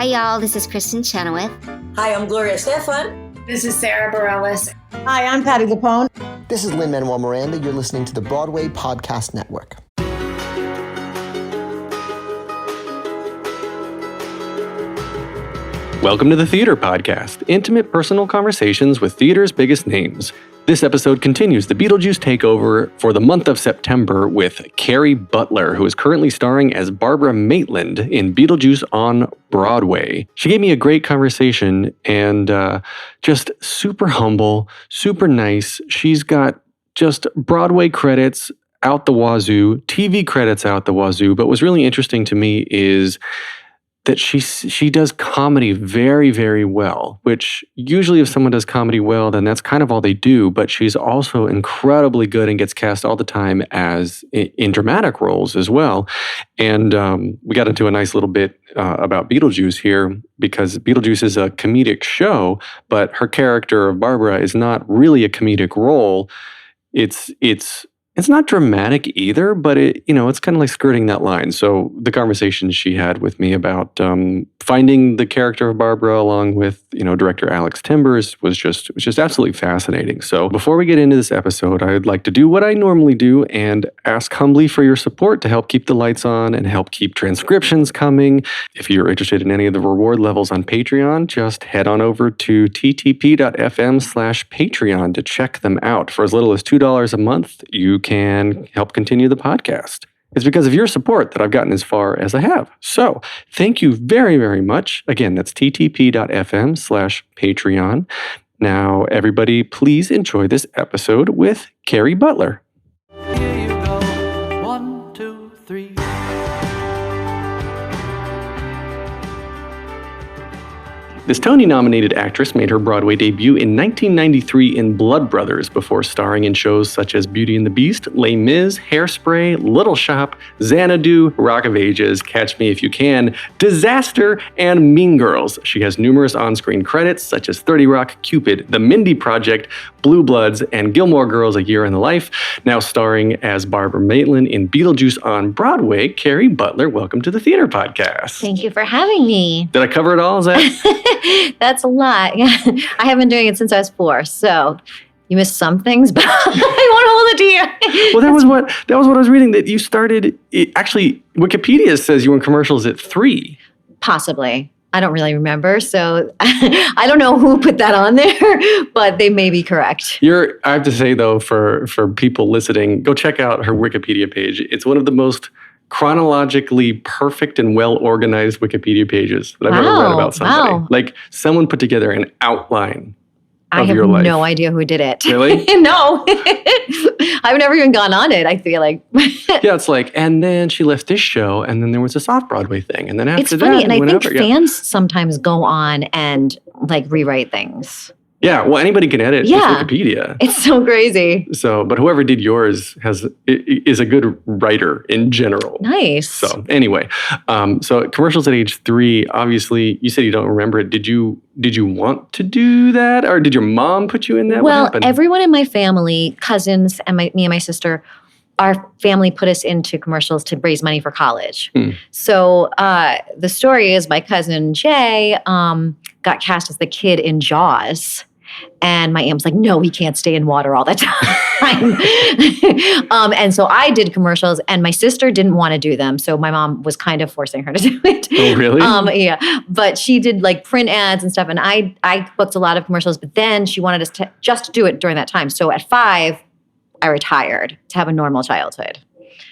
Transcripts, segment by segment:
Hi, y'all. This is Kristen Chenoweth. Hi, I'm Gloria Stefan. This is Sarah Bareilles. Hi, I'm Patty Lapone. This is Lin-Manuel Miranda. You're listening to the Broadway Podcast Network. Welcome to the Theater Podcast, intimate personal conversations with theater's biggest names. This episode continues the Beetlejuice takeover for the month of September with Kerry Butler, who is currently starring as Barbara Maitland in Beetlejuice on Broadway. She gave me a great conversation and just super humble, super nice. She's got just Broadway credits out the wazoo, TV credits out the wazoo, but what's really interesting to me is that she does comedy very, very well, which usually if someone does comedy well, then that's kind of all they do. But she's also incredibly good and gets cast all the time as in dramatic roles as well. And we got into a nice little bit about Beetlejuice here because Beetlejuice is a comedic show, but her character of Barbara is not really a comedic role. It's not dramatic either, but it's kind of like skirting that line. So the conversation she had with me about finding the character of Barbara along with, director Alex Timbers was just absolutely fascinating. So before we get into this episode, I'd like to do what I normally do and ask humbly for your support to help keep the lights on and help keep transcriptions coming. If you're interested in any of the reward levels on Patreon, just head on over to ttp.fm/Patreon to check them out. For as little as $2 a month, you can help continue the podcast. It's because of your support that I've gotten as far as I have. So thank you very, very much. Again, that's ttp.fm/Patreon. Now, everybody, please enjoy this episode with Kerry Butler. Here you go. 1, 2, 3. This Tony-nominated actress made her Broadway debut in 1993 in Blood Brothers before starring in shows such as Beauty and the Beast, Les Mis, Hairspray, Little Shop, Xanadu, Rock of Ages, Catch Me If You Can, Disaster, and Mean Girls. She has numerous on-screen credits such as 30 Rock, Cupid, The Mindy Project, Blue Bloods, and Gilmore Girls, A Year in the Life. Now starring as Barbara Maitland in Beetlejuice on Broadway, Kerry Butler, welcome to the Theater Podcast. Thank you for having me. Did I cover it all? Is that... That's a lot. Yeah. I have been doing it since I was 4, so you missed some things, but I won't hold it to you. Well, that was what I was reading, that you started, actually, Wikipedia says you were in commercials at 3. Possibly. I don't really remember, so I don't know who put that on there, but they may be correct. I have to say, though, for people listening, go check out her Wikipedia page. It's one of the most chronologically perfect and well-organized Wikipedia pages that I've ever read about somebody. Wow. Like, someone put together an outline of your life. I have no idea who did it. Really? No. I've never even gone on it, I feel like. Yeah, it's like, and then she left this show, and then there was this Off-Broadway thing, and then after it's funny, that, and I think fans sometimes go on and rewrite things. Yeah, well, anybody can edit Wikipedia. It's so crazy. So, but whoever did yours is a good writer in general. Nice. So anyway, so commercials at age 3, obviously, you said you don't remember it. Did you want to do that, or did your mom put you in that? Well, everyone in my family, cousins, and me and my sister, our family put us into commercials to raise money for college. So the story is my cousin Jay got cast as the kid in Jaws. And my aunt was like, no, he can't stay in water all the time. And so I did commercials, and my sister didn't want to do them. So my mom was kind of forcing her to do it. Oh, really? Yeah. But she did print ads and stuff. And I booked a lot of commercials, but then she wanted us to just do it during that time. So at 5, I retired to have a normal childhood.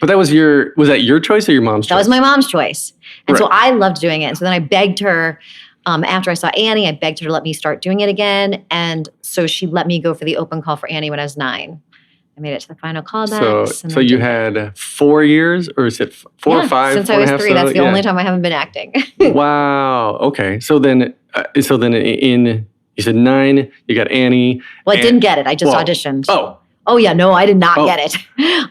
But that was that your choice or your mom's choice? That was my mom's choice. And Right. so I loved doing it. And so then I begged her, after I saw Annie, I begged her to let me start doing it again. And so she let me go for the open call for Annie when I was 9. I made it to the final callbacks. So you had 4 years, or is it 4 or 5? Since I was 3, that's the only time I haven't been acting. Wow. Okay. So then you said 9, you got Annie. Well, I didn't get it. I just auditioned. Oh, yeah. No, I did not get it.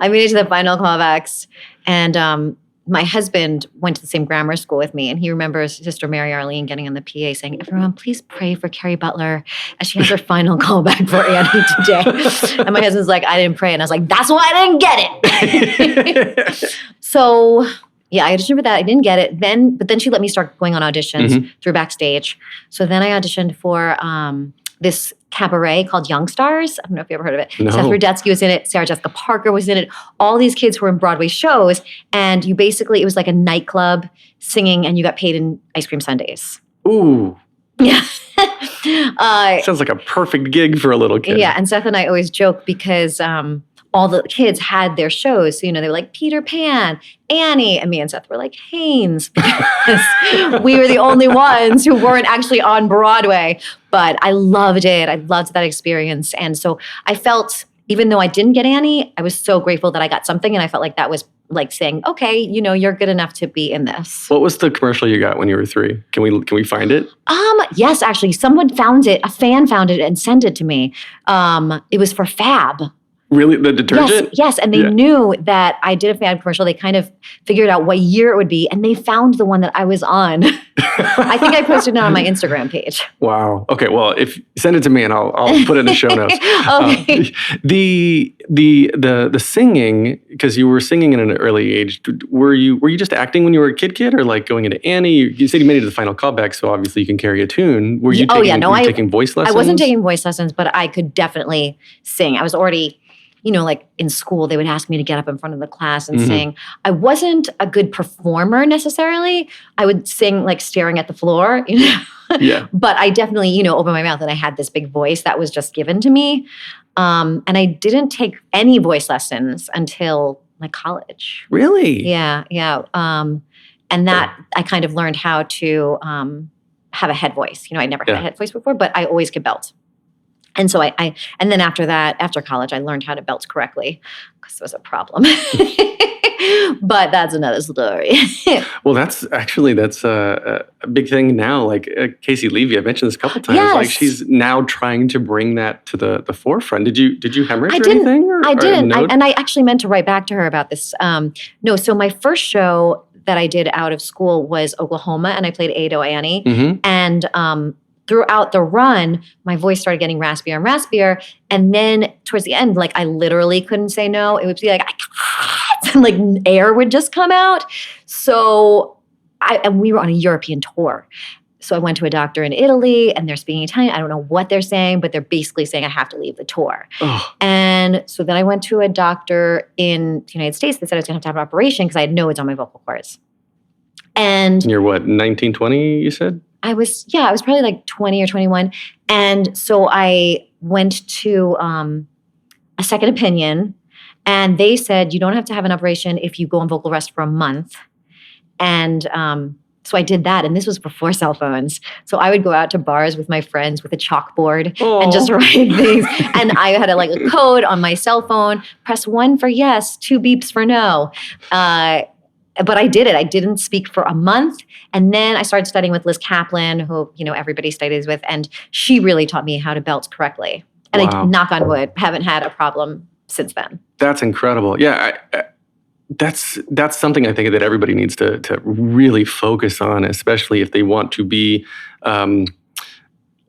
I made it to the final callbacks. And my husband went to the same grammar school with me, and he remembers Sister Mary Arlene getting on the PA saying, everyone, please pray for Kerry Butler as she has her final callback for Annie today. And my husband's like, I didn't pray. And I was like, that's why I didn't get it. So Yeah, I auditioned for that. I didn't get it. But then she let me start going on auditions through Backstage. So then I auditioned for this cabaret called Young Stars. I don't know if you ever heard of it. No. Seth Rudetsky was in it. Sarah Jessica Parker was in it. All these kids who were in Broadway shows. And it was like a nightclub singing, and you got paid in ice cream sundaes. Ooh. Yeah. Sounds like a perfect gig for a little kid. Yeah, and Seth and I always joke because all the kids had their shows. So, they were like Peter Pan, Annie, and me and Seth were like Haynes because we were the only ones who weren't actually on Broadway. But I loved it. I loved that experience. And so I felt, even though I didn't get Annie, I was so grateful that I got something. And I felt like that was like saying, okay, you're good enough to be in this. What was the commercial you got when you were 3? Can we find it? Yes, actually, someone found it. A fan found it and sent it to me. It was for Fab. Really? The detergent? Yes. And they knew that I did a Fab commercial. They kind of figured out what year it would be, and they found the one that I was on. I think I posted it on my Instagram page. Wow. Okay. Well, if send it to me and I'll put it in the show notes. Okay. The singing, because you were singing at an early age, were you just acting when you were a kid, or like going into Annie? You said you made it to the final callback, so obviously you can carry a tune. Were you taking voice lessons? I wasn't taking voice lessons, but I could definitely sing. I was already, like in school, they would ask me to get up in front of the class and sing. I wasn't a good performer necessarily. I would sing like staring at the floor, Yeah. But I definitely, opened my mouth, and I had this big voice that was just given to me. And I didn't take any voice lessons until like college. Really? Yeah. And that I kind of learned how to have a head voice. I never had a head voice before, but I always could belt. And so and then after college, I learned how to belt correctly because it was a problem. But that's another story. Well, that's a big thing now. Like Casey Levy, I mentioned this a couple times. Yes. Like she's now trying to bring that to the forefront. Did you hemorrhage I or didn't, anything? I didn't. And I actually meant to write back to her about this. No, so my first show that I did out of school was Oklahoma, and I played Ado Annie. And throughout the run, my voice started getting raspier and raspier. And then towards the end, like I literally couldn't say no. It would be like, and like air would just come out. So and we were on a European tour. So I went to a doctor in Italy, and they're speaking Italian. I don't know what they're saying, but they're basically saying I have to leave the tour. Oh. And so then I went to a doctor in the United States that said I was going to have an operation because I had nodes on my vocal cords. And you're what, 19, 20, you said? I was probably like 20 or 21. And so I went to a second opinion, and they said, you don't have to have an operation if you go on vocal rest for a month. And so I did that, and this was before cell phones. So I would go out to bars with my friends with a chalkboard and just write things. And I had a code on my cell phone, press 1 for yes, 2 beeps for no. But I did it. I didn't speak for a month. And then I started studying with Liz Kaplan, who, everybody studies with. And she really taught me how to belt correctly. And I, knock on wood, haven't had a problem since then. That's incredible. Yeah, that's something I think that everybody needs to really focus on, especially if they want to be,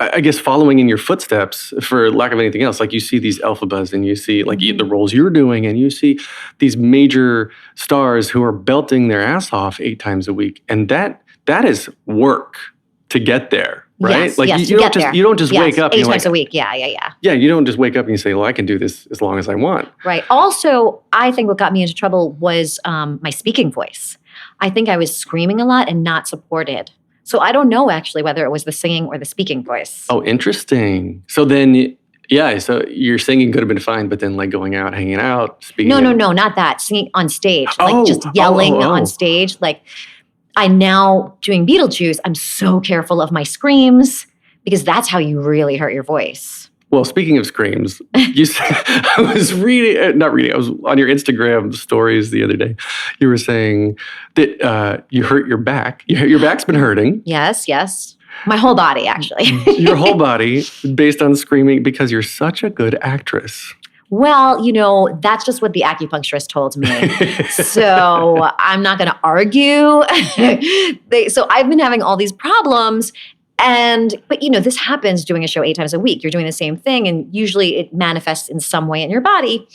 I guess, following in your footsteps, for lack of anything else. Like you see these alphabas, and you see like the roles you're doing, and you see these major stars who are belting their ass off 8 times a week, and that is work to get there, right? Yes, like yes, you don't just wake up 8 times a week. Yeah. Yeah, you don't just wake up and you say, well, I can do this as long as I want. Right. Also, I think what got me into trouble was my speaking voice. I think I was screaming a lot and not supported. So I don't know actually whether it was the singing or the speaking voice. Oh, interesting. So then, so your singing could have been fine, but then like going out, hanging out, speaking. No, not that. Singing on stage, like just yelling on stage. Like I'm now doing Beetlejuice. I'm so careful of my screams because that's how you really hurt your voice. Well, speaking of screams, I was I was on your Instagram stories the other day. You were saying that you hurt your back. Your back's been hurting. Yes. My whole body, actually. Your whole body, based on screaming, because you're such a good actress. Well, that's just what the acupuncturist told me. So I'm not going to argue. So I've been having all these problems. But this happens doing a show 8 times a week. You're doing the same thing, and usually it manifests in some way in your body.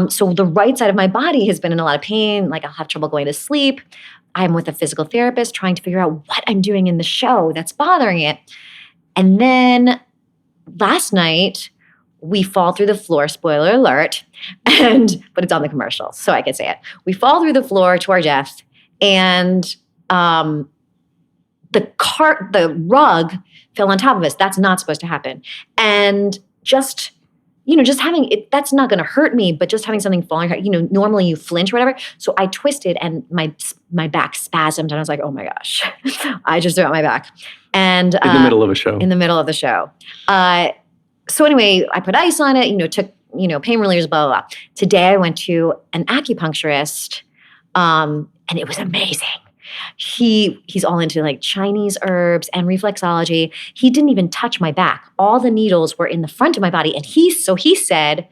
So the right side of my body has been in a lot of pain. Like I'll have trouble going to sleep. I'm with a physical therapist trying to figure out what I'm doing in the show that's bothering it. And then last night, we fall through the floor, spoiler alert, but it's on the commercial, so I can say it. We fall through the floor to our death, and the rug fell on top of us. That's not supposed to happen. And just having it, that's not going to hurt me, but just having something fall on your head, normally you flinch or whatever. So I twisted and my back spasmed and I was like, oh my gosh, I just threw out my back. And in the middle of a show. In the middle of the show. So anyway, I put ice on it, took, pain relievers, blah, blah, blah. Today I went to an acupuncturist and it was amazing. He's all into like Chinese herbs and reflexology. He didn't even touch my back. All the needles were in the front of my body. And he said,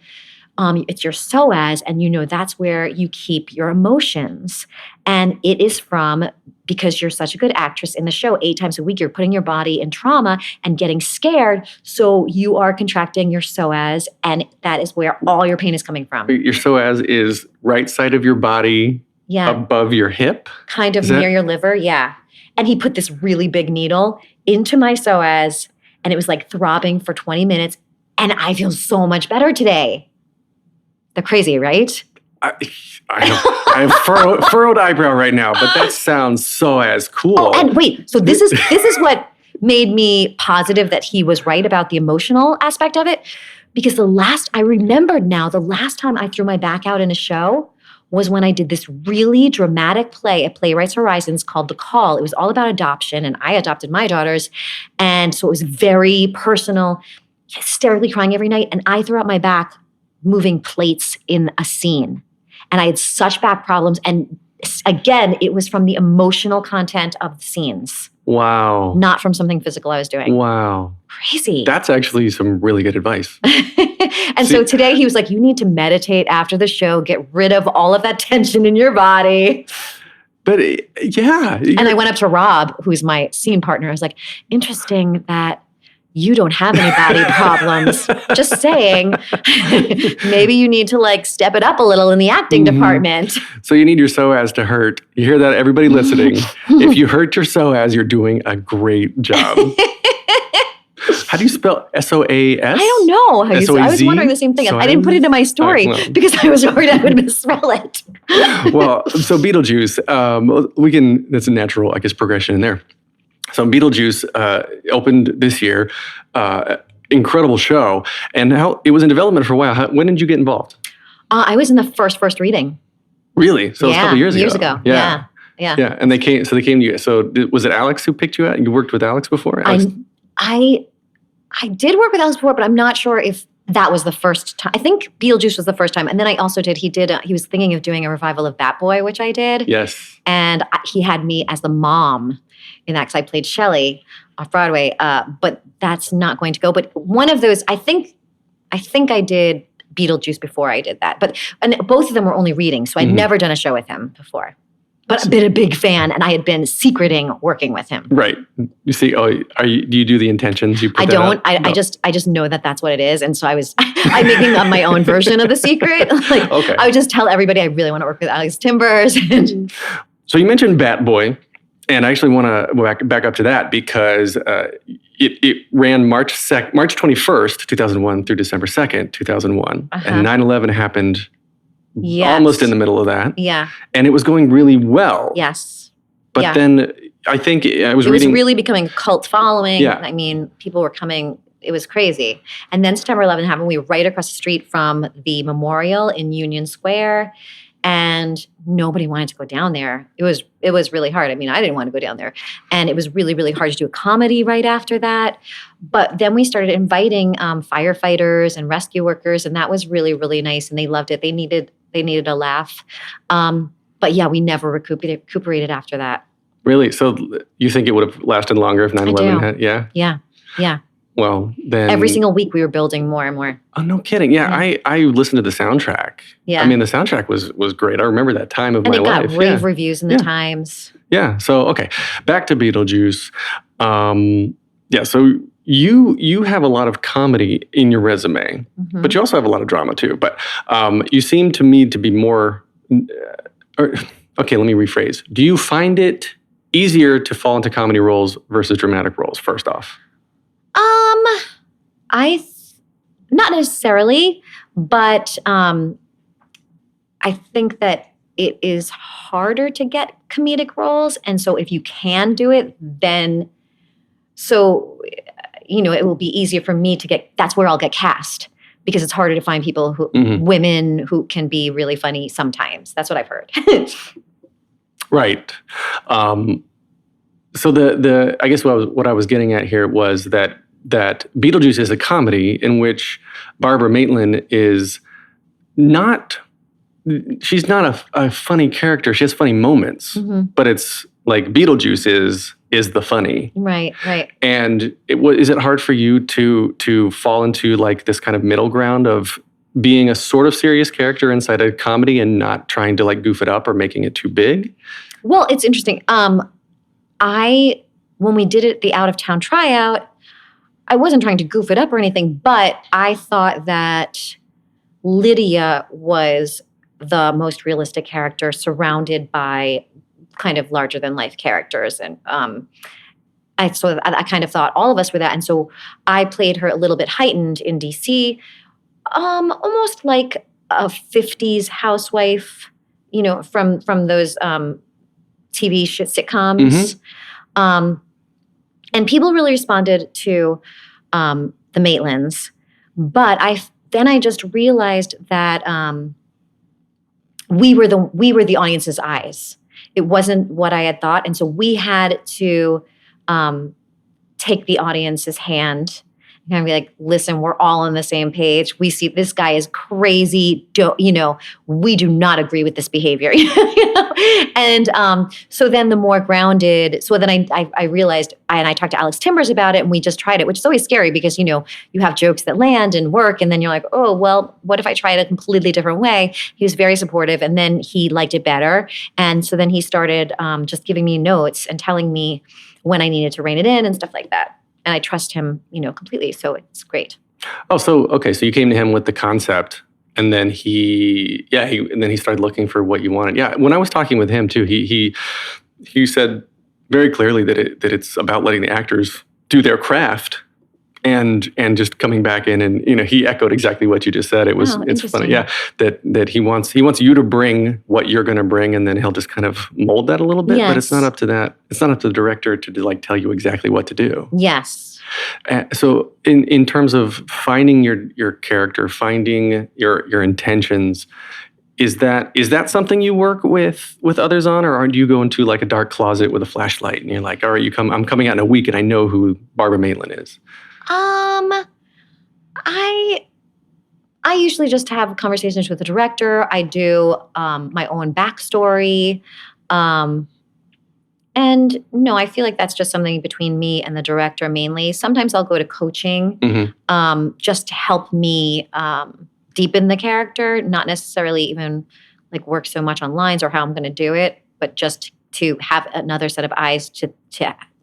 it's your psoas, and that's where you keep your emotions. And it is because you're such a good actress in the show, 8 times a week, you're putting your body in trauma and getting scared. So you are contracting your psoas, and that is where all your pain is coming from. Your psoas is right side of your body. Yeah. Above your hip? Kind of near your liver, yeah. And he put this really big needle into my psoas, and it was like throbbing for 20 minutes, and I feel so much better today. They're crazy, right? I have furrowed eyebrow right now, but that sounds so as cool. Oh, and wait, so this is what made me positive that he was right about the emotional aspect of it, because I remembered now the last time I threw my back out in a show was when I did this really dramatic play at Playwrights Horizons called The Call. It was all about adoption, and I adopted my daughters. And so it was very personal, hysterically crying every night. And I threw out my back moving plates in a scene. And I had such back problems. And again, it was from the emotional content of the scenes. Wow. Not from something physical I was doing. Wow. Crazy. That's actually some really good advice. So today he was like, you need to meditate after the show, get rid of all of that tension in your body. But yeah. And I went up to Rob, who's my scene partner. I was like, interesting that you don't have any body problems. Just saying, maybe you need to like step it up a little in the acting department. So you need your psoas to hurt. You hear that, everybody listening? If you hurt your psoas, you're doing a great job. How do you spell S-O-A-S? I don't know how you spell it. I was wondering the same thing. I didn't put it in my story because I was worried I would misspell it. Well, so Beetlejuice, that's a natural, I guess, progression in there. So Beetlejuice opened this year, incredible show, and it was in development for a while. When did you get involved? I was in the first reading. Really? So it was a couple years ago. Yeah. And they came to you. So was it Alex who picked you out? You worked with Alex before? Alex? I did work with Alex before, but I'm not sure if that was the first time. I think Beetlejuice was the first time. And then I also he was thinking of doing a revival of Bat Boy, which I did. Yes. And he had me as the mom in that because I played Shelley Off-Broadway. But that's not going to go. But one of those, I think I did Beetlejuice before I did that. And both of them were only readings, so I'd never done a show with him before. But I've been a big fan, and I had been secreting working with him. Right. You see, do you do the intentions? You put I don't. I just know that that's what it is, and so I'm making up my own version of the secret. Okay. I would just tell everybody I really want to work with Alex Timbers. So you mentioned Bat Boy, and I actually want to back up to that because it ran March 21st, 2001 through December 2nd, 2001, and 9/11 happened. Yes. Almost in the middle of that. Yeah. And it was going really well. Yes. But then I think it was really becoming a cult following. Yeah. I mean, people were coming. It was crazy. And then September 11 happened. We were right across the street from the memorial in Union Square. And nobody wanted to go down there. It was really hard. I mean, I didn't want to go down there. And it was really, really hard to do a comedy right after that. But then we started inviting firefighters and rescue workers. And that was really, really nice. And they loved it. They needed a laugh. But yeah, we never recuperated after that. Really? So you think it would have lasted longer if 9/11 had? Yeah? Yeah. Well, then... Every single week we were building more and more. Oh, no kidding. Yeah. I listened to the soundtrack. Yeah. I mean, the soundtrack was great. I remember that time of my life. And it got rave reviews in the Times. Yeah. So, okay. Back to Beetlejuice. So you have a lot of comedy in your resume, but you also have a lot of drama too. But you seem to me to be more. Okay, let me rephrase. Do you find it easier to fall into comedy roles versus dramatic roles? First off, not necessarily, but I think that it is harder to get comedic roles, and so if you can do it, then it will be easier for me to get. That's where I'll get cast because it's harder to find people women who can be really funny sometimes. That's what I've heard. Right. So I guess what I was getting at here was that Beetlejuice is a comedy in which Barbara Maitland is not. She's not a funny character. She has funny moments, but it's like Beetlejuice is the funny. Right. And is it hard for you to fall into like this kind of middle ground of being a sort of serious character inside a comedy and not trying to like goof it up or making it too big? Well, it's interesting. When we did it, the out of town tryout, I wasn't trying to goof it up or anything, but I thought that Lydia was the most realistic character surrounded by kind of larger than life characters. And I kind of thought all of us were that. And so I played her a little bit heightened in DC, almost like a 50s housewife, from those TV sitcoms. And people really responded to the Maitlands. But I just realized that we were the audience's eyes. It wasn't what I had thought. And so we had to take the audience's hand and kind of be like, listen, we're all on the same page. We see this guy is crazy. We do not agree with this behavior. And so then the more grounded, so then I realized, and I talked to Alex Timbers about it, and we just tried it, which is always scary because, you have jokes that land and work, and then you're like, oh, well, what if I try it a completely different way? He was very supportive, and then he liked it better. And so then he started just giving me notes and telling me when I needed to rein it in and stuff like that. And I trust him, completely. So it's great. Oh, so you came to him with the concept, and then he started looking for what you wanted. Yeah, when I was talking with him too, he said very clearly that it's about letting the actors do their craft, and just coming back in, and he echoed exactly what you just said. It's funny, yeah, that he wants you to bring what you're going to bring, and then he'll just kind of mold that a little bit. Yes. But it's not up to that. It's not up to the director to like tell you exactly what to do. Yes. So in terms of finding your character, finding your intentions, is that something you work with others on, or do you go into like a dark closet with a flashlight and you're like, all right, I'm coming out in a week and I know who Barbara Maitland is? I usually just have conversations with the director. I do my own backstory. And no, I feel like that's just something between me and the director mainly. Sometimes I'll go to coaching just to help me deepen the character, not necessarily even like work so much on lines or how I'm going to do it, but just to have another set of eyes to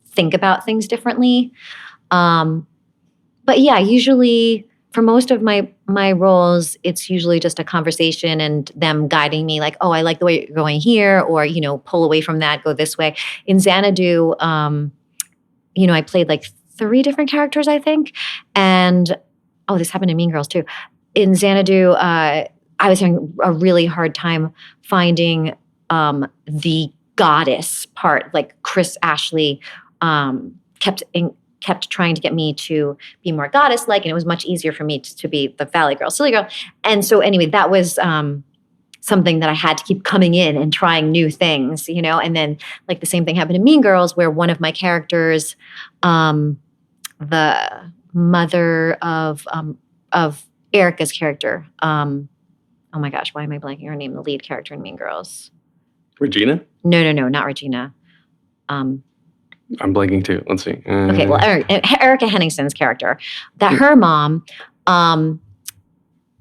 think about things differently. But yeah, usually for most of my roles, it's usually just a conversation and them guiding me like, oh, I like the way you're going here, or, pull away from that, go this way. In Xanadu, I played like 3 different characters, I think. And, this happened in Mean Girls too. In Xanadu, I was having a really hard time finding the goddess part. Like Chris Ashley kept trying to get me to be more goddess-like, and it was much easier for me to be the Valley Girl, Silly Girl. And so anyway, that was something that I had to keep coming in and trying new things, And then like the same thing happened in Mean Girls, where one of my characters, the mother of Erica's character, oh my gosh, why am I blanking her name? The lead character in Mean Girls. Regina? No, not Regina. I'm blanking too. Let's see. Okay, well, Erica Henningsen's character, that her mom,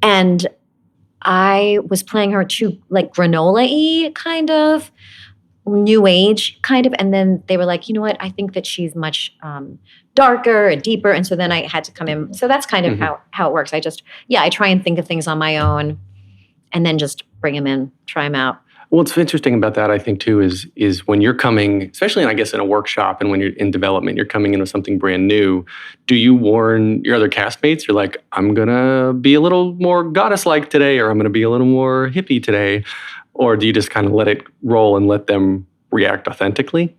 and I was playing her too like granola-y kind of, new age kind of. And then they were like, you know what? I think that she's much darker and deeper. And so then I had to come in. So that's kind of how it works. I try and think of things on my own and then just bring them in, try them out. Well, what's interesting about that, I think, too, is when you're coming, especially, I guess, in a workshop and when you're in development, you're coming in with something brand new. Do you warn your other castmates? You're like, I'm going to be a little more goddess-like today, or I'm going to be a little more hippie today. Or do you just kind of let it roll and let them react authentically?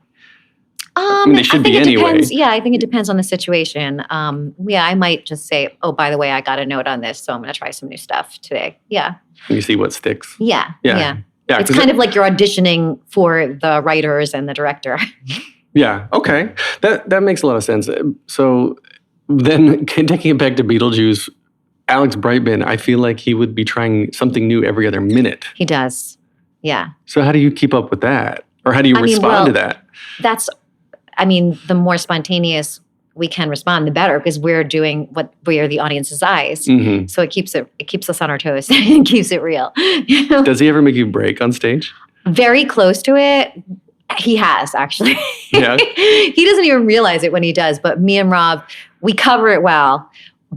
I mean, they should be anyway. Depends. Yeah, I think it depends on the situation. I might just say, oh, by the way, I got a note on this, so I'm going to try some new stuff today. Yeah. And you see what sticks. Yeah. Yeah, it's kind of like you're auditioning for the writers and the director. Yeah, okay. That makes a lot of sense. So then taking it back to Beetlejuice, Alex Brightman, I feel like he would be trying something new every other minute. He does, yeah. So how do you keep up with that? Or how do you respond to that? The more spontaneous we can respond, the better, because we're doing what we are the audience's eyes. Mm-hmm. So it keeps us on our toes and keeps it real. You know? Does he ever make you break on stage? Very close to it. He has, actually. Yeah. He doesn't even realize it when he does, but me and Rob, we cover it well.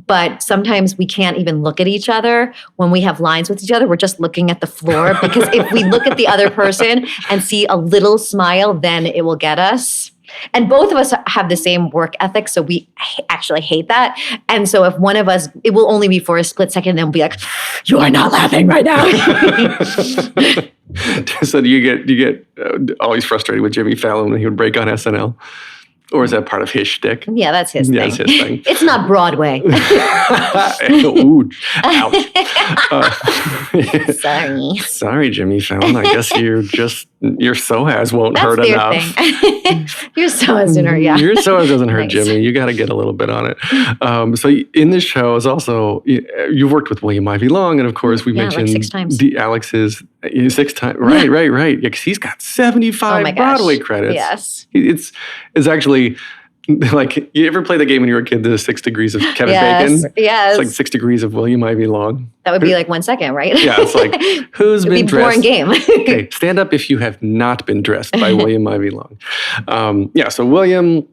But sometimes we can't even look at each other when we have lines with each other. We're just looking at the floor, because if we look at the other person and see a little smile, then it will get us. And both of us have the same work ethic, so we actually hate that. And so if one of us, it will only be for a split second, then we'll be like, you are not laughing right now. So do you get always frustrated with Jimmy Fallon when he would break on SNL? Or is that part of his shtick? Yeah, that's his thing. That's his thing. It's not Broadway. Ooh, ouch. Sorry, Jimmy Fallon. I guess your psoas won't hurt enough. That's their thing. Your psoas didn't hurt, yeah. Your psoas doesn't hurt, Jimmy. You got to get a little bit on it. So in this show is also, you've worked with William Ivey Long, and of course we mentioned like 6 times. The Alex's 6 times. Right. Yeah, because he's got 75 Broadway credits. Yes. It's actually like, you ever play the game when you were a kid, the 6 Degrees of Kevin Bacon? Yes. It's like 6 Degrees of William Ivey Long. That would be like 1 second, right? Yeah, it's like, who's been dressed? It'd be a boring game. Okay, stand up if you have not been dressed by William Ivey Long. So William,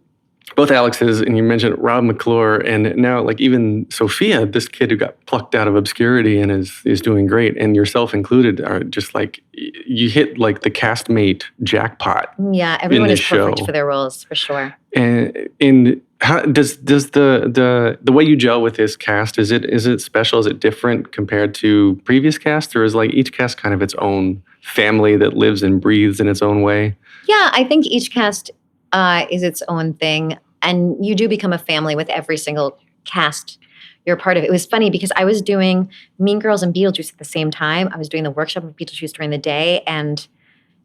both Alexes, and you mentioned Rob McClure, and now like even Sophia, this kid who got plucked out of obscurity and is doing great, and yourself included, are just like, you hit like the castmate jackpot. Yeah, everyone is perfect for their roles, for sure. And how does the way you gel with this cast, is it special? Is it different compared to previous casts, or is like each cast kind of its own family that lives and breathes in its own way? Yeah, I think each cast is its own thing, and you do become a family with every single cast you're a part of. It was funny because I was doing Mean Girls and Beetlejuice at the same time. I was doing the workshop of Beetlejuice during the day, and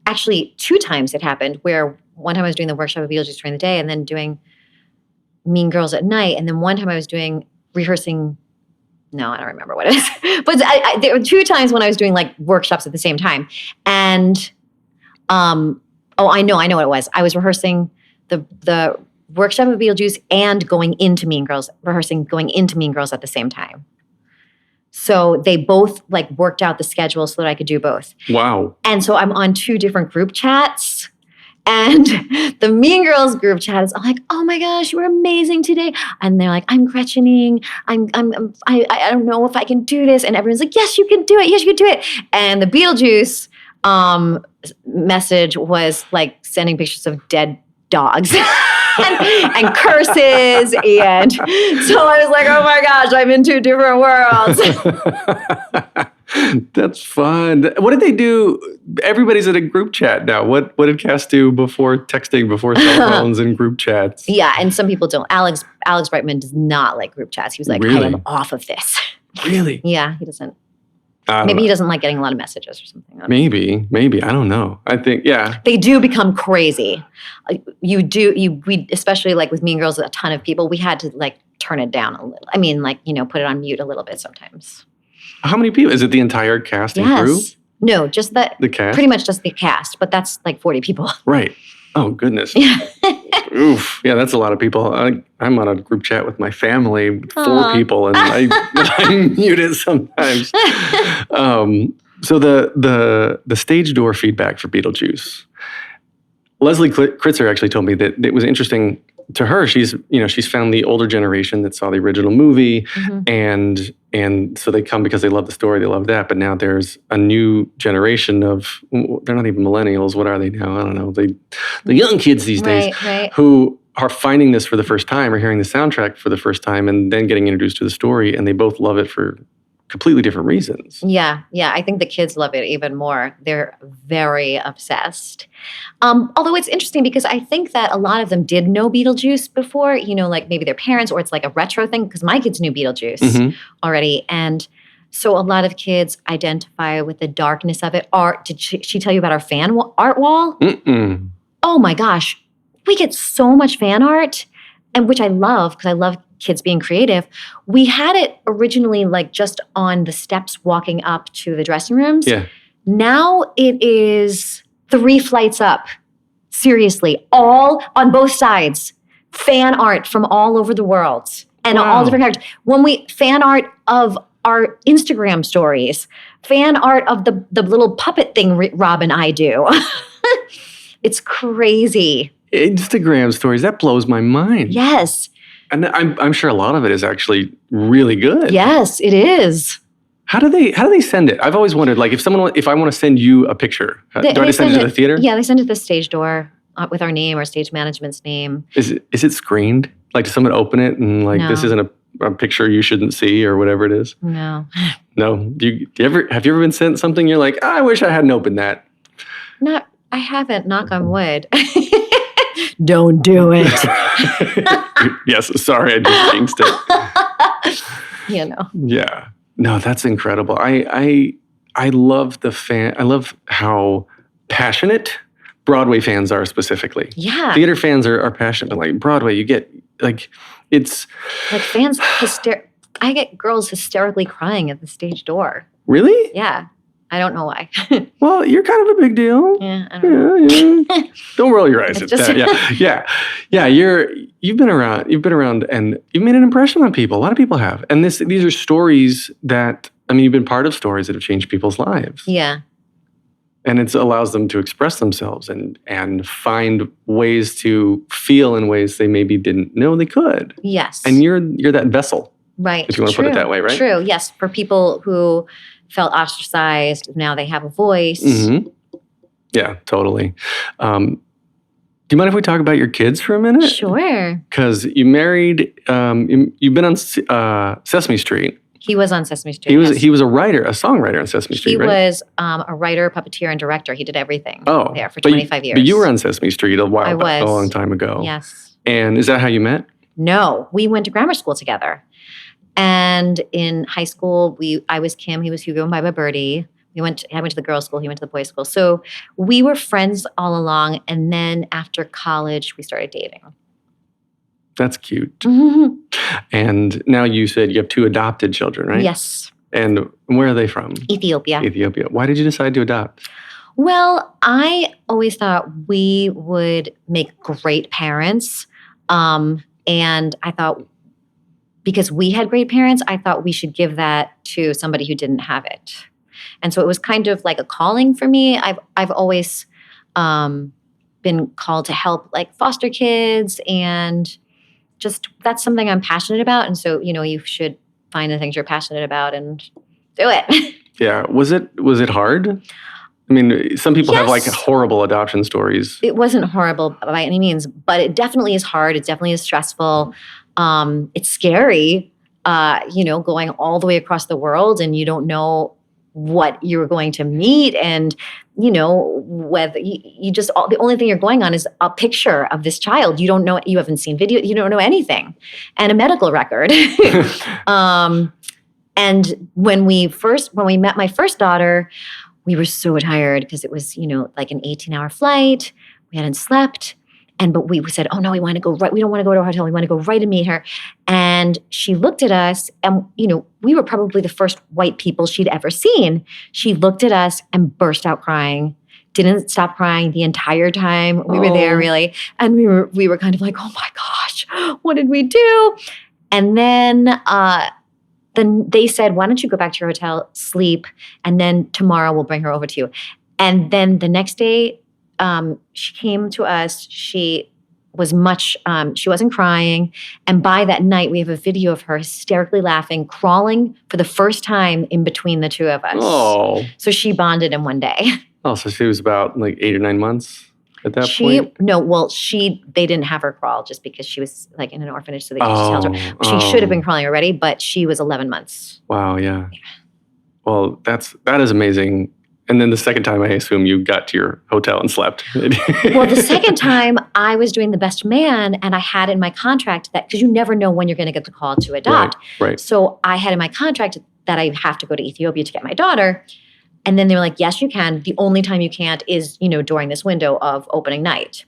actually 2 times it happened, where one time I was doing the workshop of Beetlejuice during the day and then doing Mean Girls at night, and then one time I was rehearsing. No, I don't remember what it is. But there were 2 times when I was doing like workshops at the same time, and I know what it was. I was rehearsing the workshop of Beetlejuice and going into Mean Girls at the same time. So they both like worked out the schedule so that I could do both. Wow. And so I'm on 2 different group chats, and the Mean Girls group chat is like, oh my gosh, you were amazing today. And they're like, I'm Gretchening. I don't know if I can do this. And everyone's like, yes, you can do it. Yes, you can do it. And the Beetlejuice message was like sending pictures of dead dogs. and curses, and so I was like, oh my gosh, I'm in 2 different worlds. That's fun. What did they do? Everybody's in a group chat now. What did cast do before texting, before cell phones and group chats? Yeah, and some people don't. Alex Brightman does not like group chats. He was like, really? I am off of this. Really? Yeah, he doesn't. Maybe he doesn't like getting a lot of messages or something. Maybe. I don't know. I think, yeah. They do become crazy. We especially like with Mean Girls, a ton of people, we had to like turn it down a little. I mean, like, put it on mute a little bit sometimes. How many people? Is it the entire cast and crew? No, just the cast? Pretty much just the cast, but that's like 40 people. Right. Oh, goodness. Yeah. Oof. Yeah, that's a lot of people. I'm on a group chat with my family, 4 people, and I mute it sometimes. So the stage door feedback for Beetlejuice, Leslie Kritzer actually told me that it was interesting to her. She's found the older generation that saw the original movie, and so they come because they love the story, they love that. But now there's a new generation of, they're not even millennials. What are they now? I don't know. The young kids these days who are finding this for the first time or hearing the soundtrack for the first time and then getting introduced to the story, and they both love it for completely different reasons. Yeah. I think the kids love it even more. They're very obsessed. Although it's interesting because I think that a lot of them did know Beetlejuice before, like maybe their parents, or it's like a retro thing, because my kids knew Beetlejuice already. And so a lot of kids identify with the darkness of it. Did she tell you about our fan art wall? Mm-mm. Oh my gosh. We get so much fan art, and which I love because I love kids being creative. We had it originally like just on the steps walking up to the dressing rooms. Yeah. Now it is 3 flights up. Seriously, all on both sides. Fan art from all over the world and all different characters. Fan art of our Instagram stories, fan art of the little puppet thing Rob and I do. It's crazy. Instagram stories, that blows my mind. Yes. And I'm sure a lot of it is actually really good. Yes, it is. How do they send it? I've always wondered, like, if I want to send you a picture, do I just send it to the theater? Yeah, they send it to the stage door with our name or stage management's name. Is it screened? Like, does someone open it and like, this isn't a picture you shouldn't see or whatever it is? No. No. Have you ever been sent something you're like, I wish I hadn't opened that? I haven't, knock on wood. Don't do it. Yes, sorry, I just jinxed it. Yeah. No, that's incredible. I love I love how passionate Broadway fans are specifically. Yeah. Theater fans are passionate, but like Broadway, you get like it's like fans I get girls hysterically crying at the stage door. Really? Yeah. I don't know why. Well, you're kind of a big deal. Yeah, I don't know. Yeah. Don't roll your eyes at that. Yeah. You've been around, and you've made an impression on people. A lot of people have, and these are stories that you've been part of stories that have changed people's lives. Yeah. And it allows them to express themselves and find ways to feel in ways they maybe didn't know they could. Yes. And you're that vessel. Right. If you want to put it that way, right? True. Yes. For people who felt ostracized, now they have a voice. Mm-hmm. Yeah, totally. Do you mind if we talk about your kids for a minute? Sure. Because you married, you've been on Sesame Street. He was on Sesame Street. He was a songwriter on Sesame Street, right? He was a writer, puppeteer, and director. He did everything there for 25 years. But you were on Sesame Street a long time ago. Yes. And is that how you met? No, we went to grammar school together. And in high school, I was Kim, he was Hugo, and Baba Birdie. I went to the girls' school, he went to the boys' school. So we were friends all along. And then after college, we started dating. That's cute. And now you said you have 2 adopted children, right? Yes. And where are they from? Ethiopia. Why did you decide to adopt? Well, I always thought we would make great parents. And I thought, because we had great parents, I thought we should give that to somebody who didn't have it. And so it was kind of like a calling for me. I've always been called to help like foster kids, and just that's something I'm passionate about. And so, you should find the things you're passionate about and do it. Yeah. Was it hard? Some people have like horrible adoption stories. It wasn't horrible by any means, but it definitely is hard. It definitely is stressful. It's scary, going all the way across the world, and you don't know what you're going to meet, and whether you just the only thing you're going on is a picture of this child. You don't know, you haven't seen video, you don't know anything, and a medical record. And when we met my first daughter, we were so tired because it was like an 18-hour flight. We hadn't slept. But we said, oh no, we want to go right. We don't want to go to a hotel. We want to go right and meet her. And she looked at us, and we were probably the first white people she'd ever seen. She looked at us and burst out crying. Didn't stop crying the entire time we were there, really. And we were kind of like, oh my gosh, what did we do? And then they said, why don't you go back to your hotel, sleep, and then tomorrow we'll bring her over to you. And then the next day, she came to us. She was she wasn't crying. And by that night, we have a video of her hysterically laughing, crawling for the first time in between the two of us. Oh. So she bonded in one day. Oh, so she was about like 8 or 9 months at that point? They didn't have her crawl just because she was like in an orphanage, so they just held her. She should have been crawling already, but she was 11 months. Wow, yeah. Well, that is amazing. And then the second time, I assume you got to your hotel and slept. Well, the second time, I was doing the best man, and I had in my contract that, because you never know when you're going to get the call to adopt. Right. So I had in my contract that I have to go to Ethiopia to get my daughter. And then they were like, yes, you can. The only time you can't is, during this window of opening night.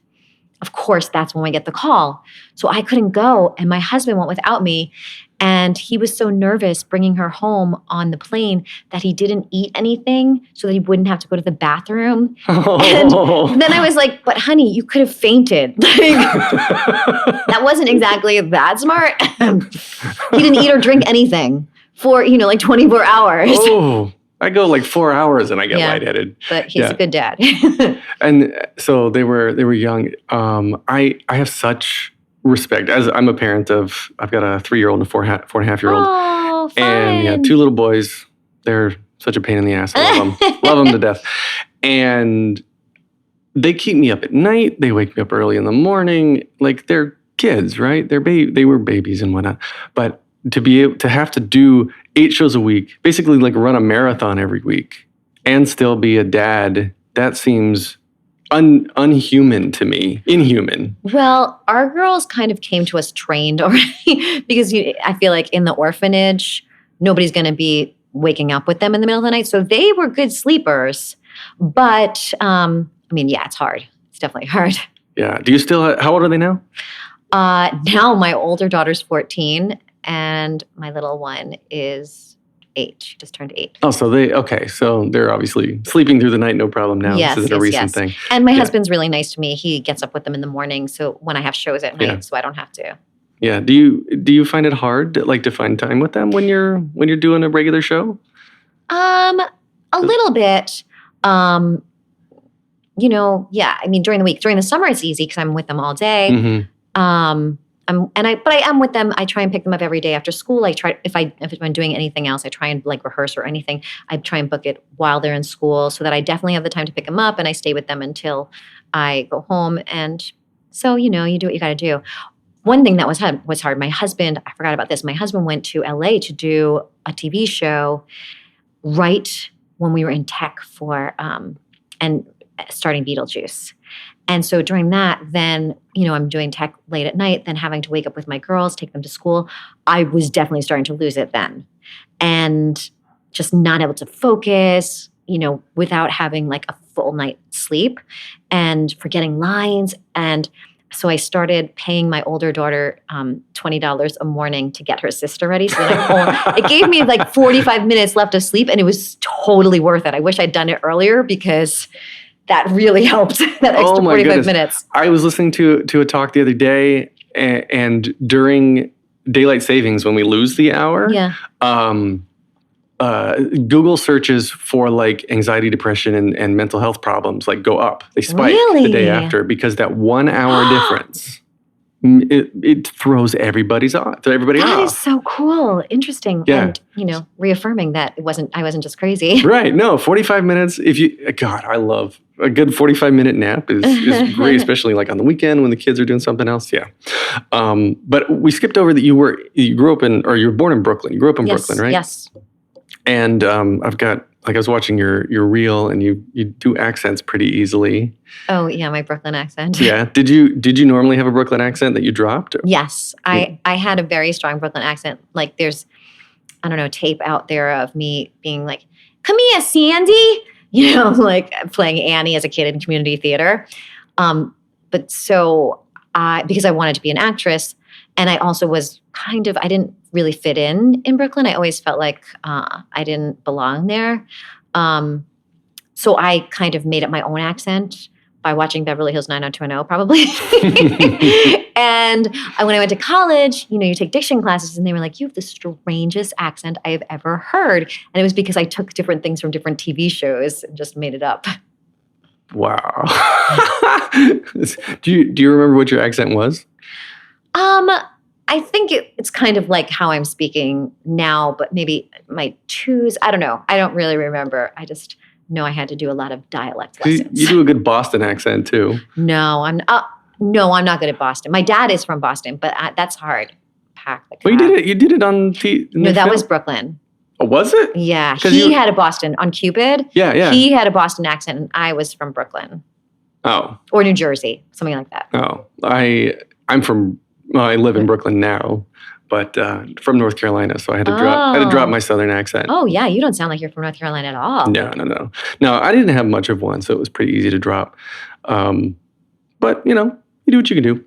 Of course, that's when I get the call. So I couldn't go, and my husband went without me. And he was so nervous bringing her home on the plane that he didn't eat anything so that he wouldn't have to go to the bathroom. Oh. And then I was like, but honey, you could have fainted. That wasn't exactly that smart. He didn't eat or drink anything for, 24 hours. Oh, I go like 4 hours and I get lightheaded. But he's a good dad. And so they were young. I have such respect, as I'm a parent of, I've got a 3-year-old and a 4.5-year-old. Oh, fun. And 2 little boys. They're such a pain in the ass. I love them. Love them to death. And they keep me up at night. They wake me up early in the morning. Like, they're kids, right? They were babies and whatnot. But to be able to have to do 8 shows a week, basically like run a marathon every week, and still be a dad, that seems unhuman to me. Inhuman. Well, our girls kind of came to us trained already because I feel like in the orphanage, nobody's going to be waking up with them in the middle of the night. So they were good sleepers. But, it's hard. It's definitely hard. Yeah. Do you still, how old are they now? Now my older daughter's 14 and my little one is 8. She just turned 8. Oh, so they're obviously sleeping through the night, no problem now. Yes, this isn't a recent thing. And my husband's really nice to me. He gets up with them in the morning, so when I have shows at night, so I don't have to. Yeah. Do you find it hard to find time with them when you're doing a regular show? A little bit. During the week. During the summer, it's easy because I'm with them all day. Mm-hmm. But I am with them. I try and pick them up every day after school. I try if I'm doing anything else, I try and rehearse or anything. I try and book it while they're in school so that I definitely have the time to pick them up, and I stay with them until I go home. And so you do what you got to do. One thing that was hard. My husband, I forgot about this. My husband went to LA to do a TV show right when we were in tech for and starting Beetlejuice. And so during that, then, I'm doing tech late at night, then having to wake up with my girls, take them to school. I was definitely starting to lose it then. And just not able to focus, without having a full night's sleep and forgetting lines. And so I started paying my older daughter $20 a morning to get her sister ready. So then it gave me 45 minutes left of sleep, and it was totally worth it. I wish I'd done it earlier because that really helped, that extra 45 minutes. I was listening to a talk the other day, and during daylight savings, when we lose the hour, Google searches for anxiety, depression, and mental health problems go up. They spike the day after because that 1 hour difference. It throws everybody off. That is so cool. Interesting. Yeah. And, reaffirming that I wasn't just crazy. Right. No, 45 minutes. I love a good 45-minute nap is great, especially on the weekend when the kids are doing something else. Yeah. But we skipped over that you were born in Brooklyn. You grew up in Brooklyn, right? Yes. And I've got, I was watching your reel, and you do accents pretty easily. Oh yeah, my Brooklyn accent. Yeah. Did you normally have a Brooklyn accent that you dropped? Yes, I had a very strong Brooklyn accent. There's, I don't know, tape out there of me being like, "Come here, Sandy," playing Annie as a kid in community theater. But so because I wanted to be an actress, and I also was I didn't really fit in Brooklyn. I always felt like I didn't belong there. So I kind of made it my own accent by watching Beverly Hills 90210 probably. And when I went to college, you take diction classes, and they were like, "You have the strangest accent I have ever heard." And it was because I took different things from different TV shows and just made it up. Wow. Do you remember what your accent was? I think it's kind of like how I'm speaking now, but maybe my twos. I don't know. I don't really remember. I just know I had to do a lot of dialect lessons. You do a good Boston accent too. No, I'm not good at Boston. My dad is from Boston, but that's hard. Pack the Well, you did it on No, that was Brooklyn. Oh, was it? Yeah, he had a Boston on Cupid. Yeah. He had a Boston accent, and I was from Brooklyn. Oh. Or New Jersey, something like that. Oh, I'm from. Well, I live in Brooklyn now, but from North Carolina, so I had to drop my Southern accent. Oh yeah, you don't sound like you're from North Carolina at all. No, I didn't have much of one, so it was pretty easy to drop. But you do what you can do.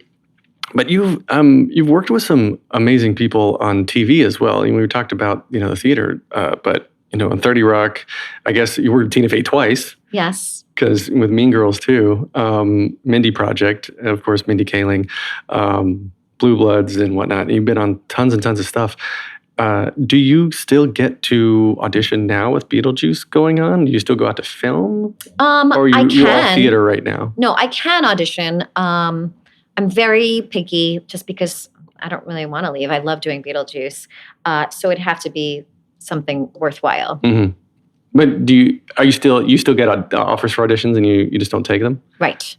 But you've worked with some amazing people on TV as well. I mean, we talked about the theater, but on 30 Rock, I guess you worked with Tina Fey twice. Yes. Because with Mean Girls too, Mindy Project, of course, Mindy Kaling, Blue Bloods and whatnot. And you've been on tons and tons of stuff. Do you still get to audition now with Beetlejuice going on? Do you still go out to film? Or are you all theater right now? No, I can audition. I'm very picky just because I don't really want to leave. I love doing Beetlejuice. So it'd have to be something worthwhile. Mm-hmm. But you still get offers for auditions and you just don't take them? Right.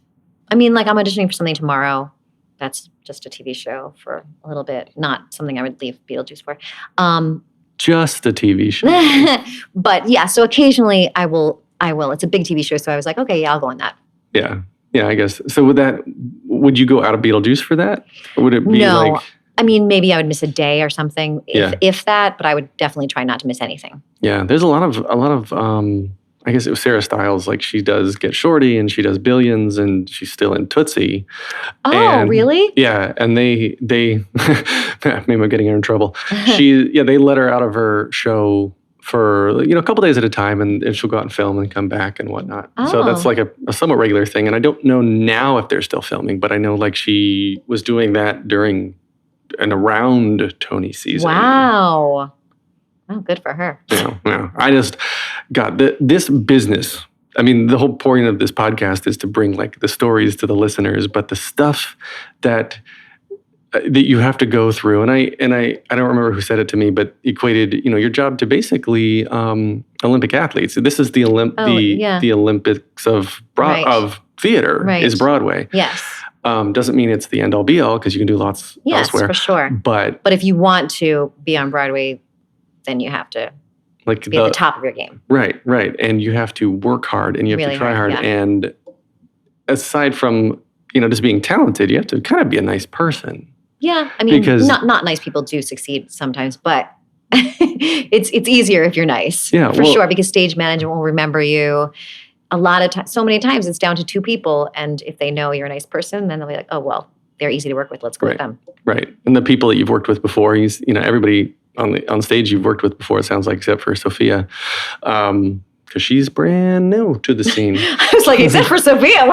I mean, like I'm auditioning for something tomorrow. That's just a TV show for a little bit, not something I would leave Beetlejuice for. Just a TV show. But yeah, so occasionally I will. It's a big TV show, so I was like, okay, yeah, I'll go on that. Yeah, I guess. So would you go out of Beetlejuice for that? Or would it be No. I mean, maybe I would miss a day or something, if that, but I would definitely try not to miss anything. Yeah, there's a lot of I guess it was Sarah Stiles, like she does Get Shorty and she does Billions and she's still in Tootsie. Oh, really? Yeah, and they maybe I'm getting her in trouble. They let her out of her show for a couple days at a time and she'll go out and film and come back and whatnot. Oh. So that's like a somewhat regular thing. And I don't know now if they're still filming, but I know like she was doing that during and around Tony season. Wow. Oh, good for her. Yeah. I just got this business. I mean, the whole point of this podcast is to bring like the stories to the listeners, but the stuff that you have to go through, and I don't remember who said it to me, but equated your job to basically Olympic athletes. This is the Olympics of theater is Broadway. Yes. Doesn't mean it's the end all be all because you can do lots elsewhere. Yes, for sure. But if you want to be on Broadway, then you have to be at the top of your game. Right. And you have to work hard and you have to try hard. Yeah. And aside from, just being talented, you have to kind of be a nice person. Yeah. I mean, because not nice people do succeed sometimes, but it's easier if you're nice. Yeah. For sure, because stage management will remember you. A lot of times, so many times it's down to two people. And if they know you're a nice person, then they'll be like, oh, well, they're easy to work with. Let's go with them. Right. And the people that you've worked with before, everybody on stage you've worked with before, it sounds like, except for Sophia, because she's brand new to the scene. I was like, except for Sophia.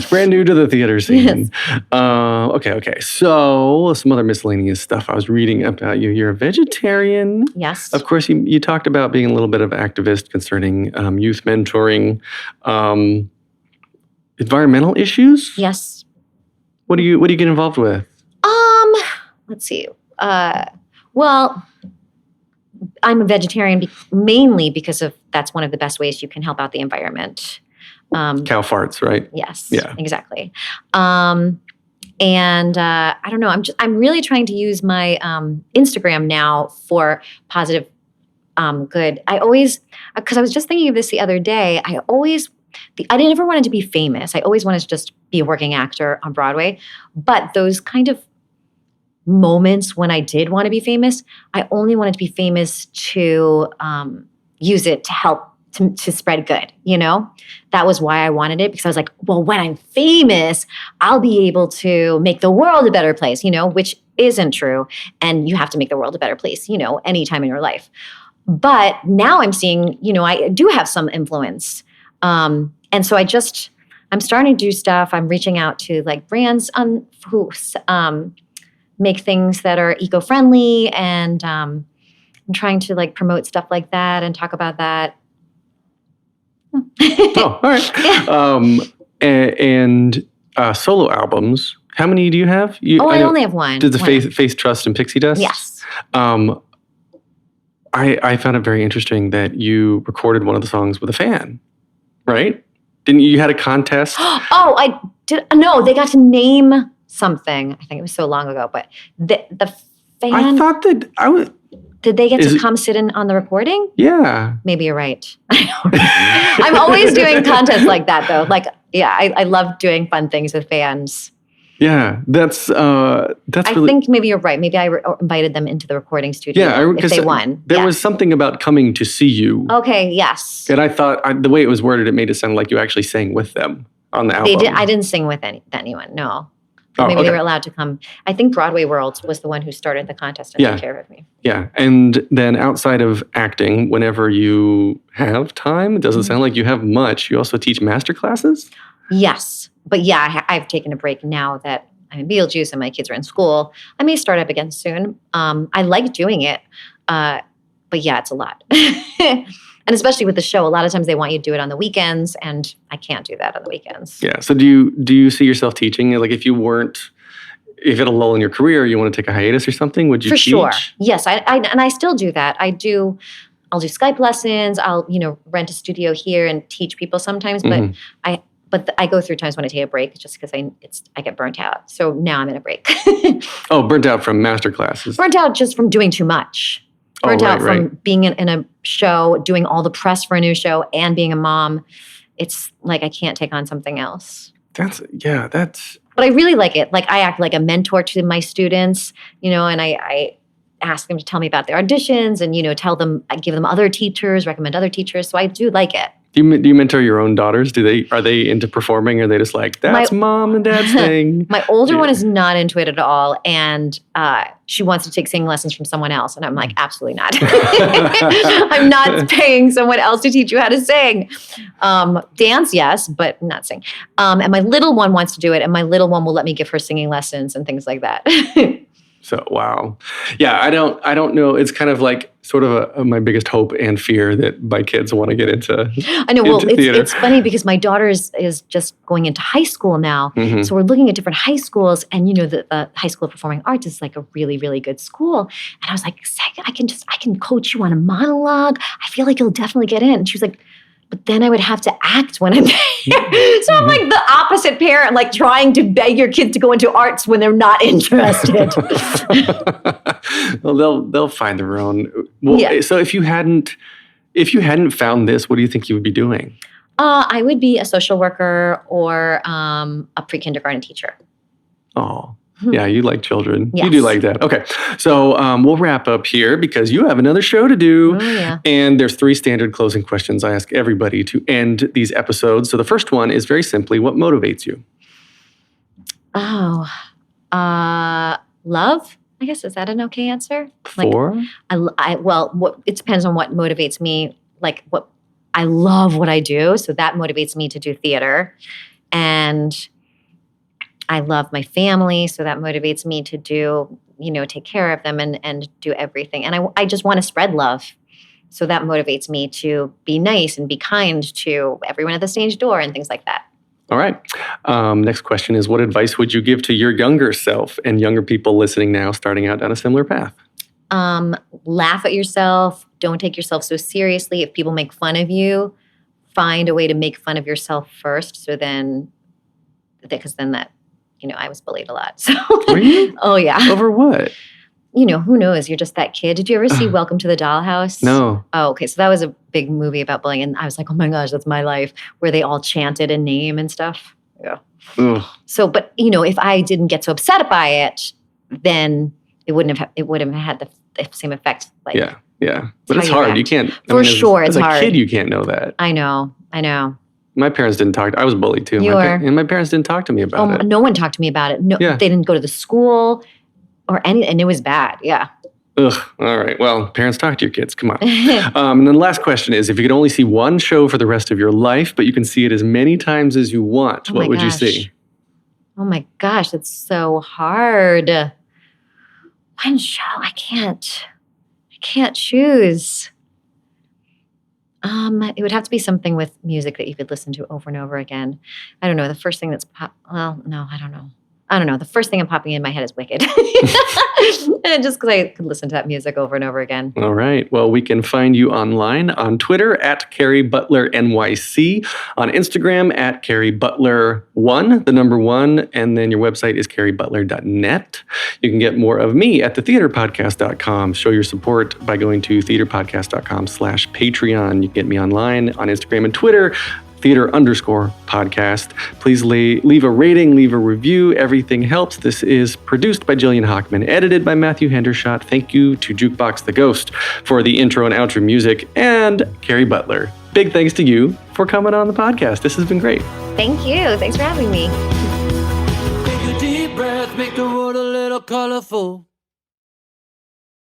Brand new to the theater scene. Yes. Okay. So some other miscellaneous stuff I was reading about you. You're a vegetarian. Yes. Of course, you talked about being a little bit of an activist concerning youth mentoring, environmental issues. Yes. What do you get involved with? Let's see. Well, I'm a vegetarian mainly because that's one of the best ways you can help out the environment. Cow farts, right? Yes. Yeah. Exactly. And I don't know. I'm really trying to use my Instagram now for positive, good. Because I was just thinking of this the other day. I never wanted to be famous. I always wanted to just be a working actor on Broadway. But those kind of moments when I did want to be famous, I only wanted to be famous to use it to help to spread good, That was why I wanted it, because I was like, well, when I'm famous, I'll be able to make the world a better place, which isn't true. And you have to make the world a better place, anytime in your life. But now I'm seeing, I do have some influence. And so I'm starting to do stuff. I'm reaching out to like brands who make things that are eco-friendly, and I'm trying to like promote stuff like that and talk about that. Oh, all right. And solo albums. How many do you have? I only have one. Did the Faith, Trust, and Pixie Dust? Yes. I found it very interesting that you recorded one of the songs with a fan, right? Didn't you had a contest? Oh, I did. No, they got to name something. I think it was so long ago, but the fan. I thought that I was. Did they get to come sit in on the recording? Yeah. Maybe you're right. I'm always doing contests like that, though. Like, yeah, I love doing fun things with fans. Yeah, that's I really. think maybe you're right. Maybe I invited them into the recording studio if they won. There was something about coming to see you. Okay, yes. And I thought the way it was worded, it made it sound like you actually sang with them on the album. I didn't sing with anyone, no. Oh, maybe okay. they were allowed to come. I think Broadway World was the one who started the contest and took care of me. Yeah, and then outside of acting, whenever you have time, it doesn't sound like you have much. You also teach master classes? Yes. But yeah, I've taken a break now that I'm in Beetlejuice and my kids are in school. I may start up again soon. I like doing it, but yeah, it's a lot. And especially with the show, a lot of times they want you to do it on the weekends, and I can't do that on the weekends. Yeah. So do you see yourself teaching? Like if you had a lull in your career, you want to take a hiatus or something, would you teach? For sure. Yes, and I still do that. I'll do Skype lessons. I'll rent a studio here and teach people sometimes, but I go through times when I take a break just because I get burnt out. So now I'm in a break. Oh, burnt out from master classes. Burnt out just from doing too much. Burnt out from being in a show, doing all the press for a new show, and being a mom. It's like I can't take on something else. That's. But I really like it. Like I act like a mentor to my students, and I ask them to tell me about their auditions, and I give them other teachers, recommend other teachers. So I do like it. Do you mentor your own daughters? Are they into performing? Or are they just like, that's mom and dad's thing? My older one is not into it at all. And she wants to take singing lessons from someone else. And I'm like, absolutely not. I'm not paying someone else to teach you how to sing. Dance, yes, but not sing. And my little one wants to do it. And my little one will let me give her singing lessons and things like that. So, wow. Yeah, I don't know. It's kind of like sort of my biggest hope and fear that my kids want to get into I know. Well, theater. It's funny because my daughter is just going into high school now. Mm-hmm. So we're looking at different high schools, and the High School of Performing Arts is like a really, really good school. And I was like, I can coach you on a monologue. I feel like you'll definitely get in. And she was like, but then I would have to act when I'm there. So I'm like the opposite parent, like trying to beg your kids to go into arts when they're not interested. Well, they'll find their own. Well, yeah. So if you hadn't found this, what do you think you would be doing? I would be a social worker or a pre-kindergarten teacher. Oh. Yeah, you like children. Yes. You do like that. Okay. So we'll wrap up here because you have another show to do. Oh, yeah. And there's 3 standard closing questions I ask everybody to end these episodes. So the first one is very simply, what motivates you? Oh, love? I guess, is that an okay answer? For? It depends on what motivates me. Like I love what I do. So that motivates me to do theater. And I love my family, so that motivates me to do, take care of them and do everything. And I just want to spread love. So that motivates me to be nice and be kind to everyone at the stage door and things like that. All right. Next question is, what advice would you give to your younger self and younger people listening now starting out down a similar path? Laugh at yourself. Don't take yourself so seriously. If people make fun of you, find a way to make fun of yourself first. So then, because then that, I was bullied a lot. So, were you? Oh, yeah. Over what? Who knows? You're just that kid. Did you ever see Welcome to the Dollhouse? No. Oh, okay. So that was a big movie about bullying. And I was like, oh my gosh, that's my life, where they all chanted a name and stuff. Yeah. Ugh. So, but, if I didn't get so upset by it, then it wouldn't have had the same effect. Like, yeah. But it's hard. You can't. Sure, it's hard. As a kid, you can't know that. I know. My parents didn't talk. I was bullied too. And my parents didn't talk to me about it. No one talked to me about it. No, They didn't go to the school or any, and it was bad. Yeah. Ugh. All right. Well, parents, talk to your kids. Come on. And then the last question is, if you could only see one show for the rest of your life, but you can see it as many times as you want, what would you see? Oh my gosh, that's so hard. One show, I can't choose. It would have to be something with music that you could listen to over and over again. I don't know. The first thing that's no, I don't know. The first thing I'm popping in my head is Wicked. Just because I could listen to that music over and over again. All right. Well, we can find you online on Twitter at Kerry Butler NYC, on Instagram at Kerry Butler 1, the number 1, and then your website is kerrybutler.net. You can get more of me at thetheaterpodcast.com. Show your support by going to theaterpodcast.com/Patreon. You can get me online on Instagram and Twitter, theater_podcast. Please leave a rating, leave a review. Everything helps. This is produced by Jillian Hockman, edited by Matthew Hendershot. Thank you to Jukebox the Ghost for the intro and outro music, and Kerry Butler. Big thanks to you for coming on the podcast. This has been great. Thank you. Thanks for having me. Take a deep breath, make the world a little colorful.